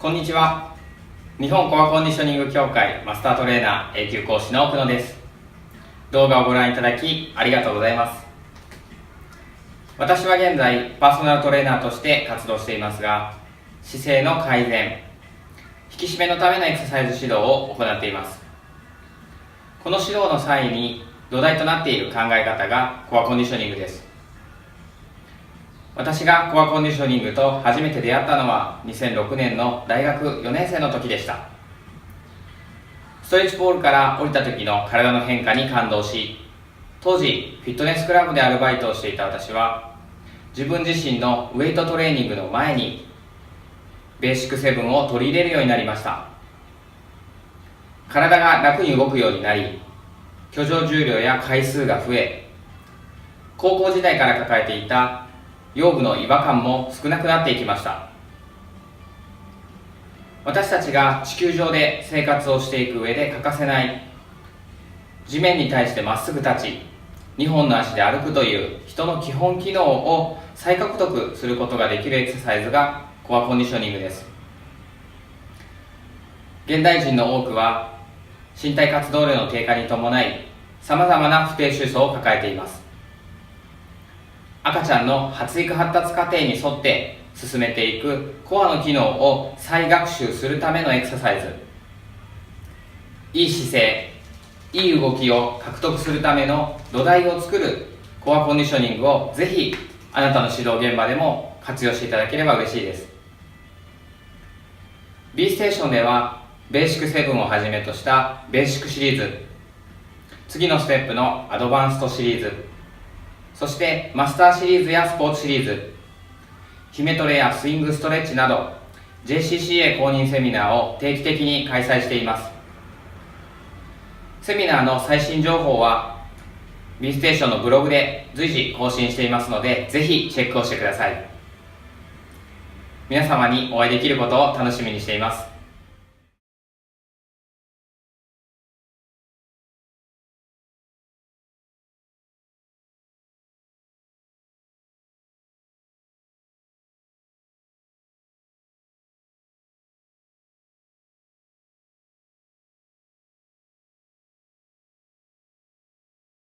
こんにちは。日本コアコンディショニング協会マスタートレーナー A 級講師の奥野です。動画をご覧いただきありがとうございます。私は現在パーソナルトレーナーとして活動していますが、姿勢の改善、引き締めのためのエクササイズ指導を行っています。この指導の際に土台となっている考え方がコアコンディショニングです。私がコアコンディショニングと初めて出会ったのは2006年の大学4年生の時でした。ストレッチポールから降りた時の体の変化に感動し、当時フィットネスクラブでアルバイトをしていた私は、自分自身のウェイトトレーニングの前にベーシック7を取り入れるようになりました。体が楽に動くようになり、挙上重量や回数が増え、高校時代から抱えていた腰部の違和感も少なくなっていきました。私たちが地球上で生活をしていく上で欠かせない、地面に対してまっすぐ立ち、2本の足で歩くという人の基本機能を再獲得することができるエクササイズがコアコンディショニングです。現代人の多くは身体活動量の低下に伴い、さまざまな不定収束を抱えています。赤ちゃんの発育発達過程に沿って進めていくコアの機能を再学習するためのエクササイズ、いい姿勢、いい動きを獲得するための土台を作るコアコンディショニングをぜひあなたの指導現場でも活用していただければ嬉しいです。 B ステーションではベーシック7をはじめとしたベーシックシリーズ、次のステップのアドバンストシリーズ、そしてマスターシリーズやスポーツシリーズ、姫トレやスイングストレッチなど JCCA 公認セミナーを定期的に開催しています。セミナーの最新情報は B ステーションのブログで随時更新していますので、ぜひチェックをしてください。皆様にお会いできることを楽しみにしています。